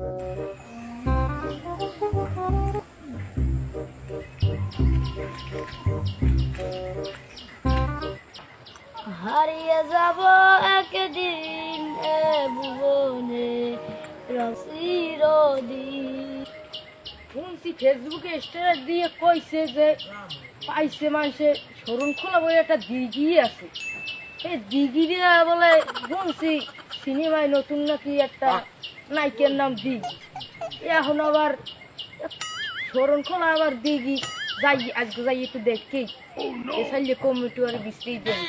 হারিয়ে যাব একদিন এ ভুবনে চিরদিন। শুনছি ফেসবুকে স্ট্যাটাস দিয়ে কইছে যে পাইছে মানুষে শরণখোলা বলে একটা দিঘি আছে। এই দিঘিটা বলে শুনছি সিনেমায় নতুন নাকি একটা নায়িকার নাম দিঘি। এখন আবার শরণখোলা আবার দিঘি যাই, আজকে যাই একটু দেখি এসাইলে কমিটি আর বিস্তারিত দেবে।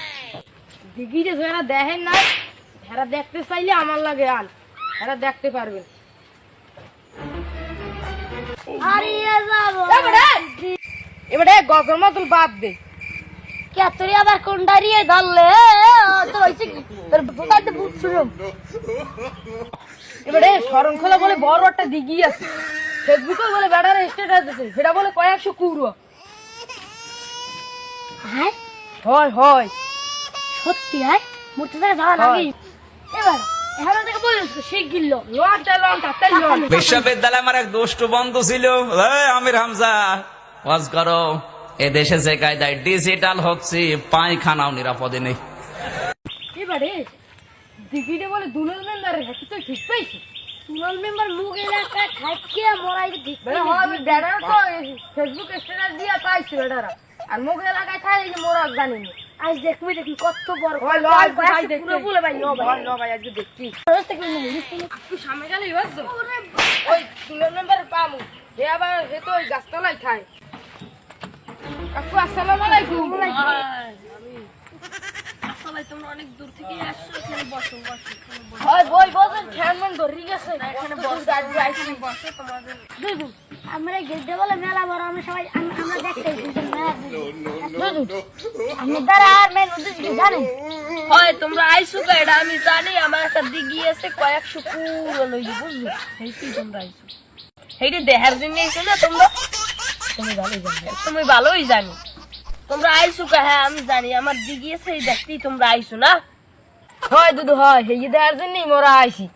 দিঘিটা যারা দেখেন না, এরা দেখতে চাইলে আমার লাগে আন, এরা দেখতে পারবেন। হারিয়ে যাব এবারে গজল মজল বাদ দে, কে তোর আবার কোন দাঁড়িয়ে ধরলে তোর হয়েছে কি? তোর দোকানটা বুঝছিলাম। এবারে শরণখোলা বলে বড় একটা দিঘি আছে, ফেসবুকে বলে বেড়ার স্ট্যাটাস আছে, সেটা বলে কয়েকশো কুড়ো। হ্যাঁ হয় হয় সত্যি হ্যাঁ মূর্তি থেকে যাওয়া লাগে। এবার এখান থেকে বলিস শিখ গিল লঙ্কা লঙ্কা তেল লঙ্কা। বিশ্ববিদ্যালয়ে আমার এক দুষ্টু বন্ধু ছিল, আমির হামজা, ওয়াজ করো এদেশে যে কায়দায় ডিজিটাল হচ্ছে পায়খানাও নিরাপদে নেই। এবারে দিঘিটা বলে দুলাল মেম্বারের হাতে, তুই ঠিক পাইছিস? সুনাল মেম্বার মুখ এলাকায় খাইকে মরাই ঠিক বেড়ারা তো ফেসবুক স্ট্যাটাস দিয়ে পাইছি বেড়ারা, আর মুখ এলাকায় খাই মোরা জানি না। আজ দেখবি দেখি কত বড় পুরো বলে ভাই ভাই আজকে দেখছি একটু সামনে গেলেই বুঝছো ওই দুলাল মেম্বারের পামু, হে আবার হে তো ওই গাছতলায় খায়। কাকু আসসালামু আলাইকুম। তোমরা অনেক দূর থেকে আসছো, এখানে বসো বসো হয় বই বসেন, ফ্যান মান ধরে গেছে এখানে বসে আইছি। বসো তোমাদের দুই আমরা গেটে বলে মেলা বড়, আমরা সবাই আমরা দেখতে আমি দ্বারা আর মেন উদ্দেশ্য কি জানেন? হয় তোমরা আইসু কা এটা আমি জানি, আমার একটা দিঘি আছে কয়েকশো পুরো লই বুঝছো, সেইটি তোমরা আইসু সেইটি দেখার জন্য আইছো না তোমরা? তুমি ভালোই জানো তোমরা আইসু কা। হ্যাঁ আমি জানি আমার দিঘি আছে, এই দেখতেই তোমরা আইসু না? হয় দুদু হয়, সেই দেখার জন্যই মোরা আইসি।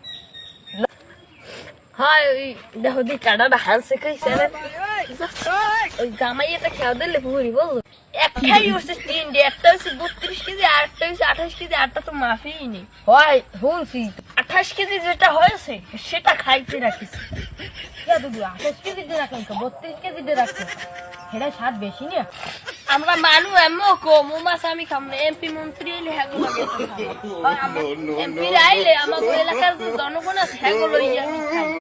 হয় ওই দেখো দি কাটাটা হানছে খাইছে না, ওই জামাইয়াটা খেয়াল দিলে পুরি বললো একটাই হচ্ছে 3 একটা হচ্ছে 32 কেজি, আর একটা হচ্ছে 28 কেজি, আরটা তো মাফিই নেই। হয় শুনছি 28 কেজি যেটা হয়েছে সেটা খাইতে রাখিস। কে দুদু 28 কেজি দিয়ে রাখেন তো 32 কেজি দিয়ে রাখেন, সেটা স্বাদ বেশি না। আমরা মানু এমন কম মাছ আমি খাম না, এমপি মন্ত্রী এলে হ্যাগুলো এমপি আইলে আমার এলাকার যে জনগণ আছে হ্যাগুলো আমি খাই।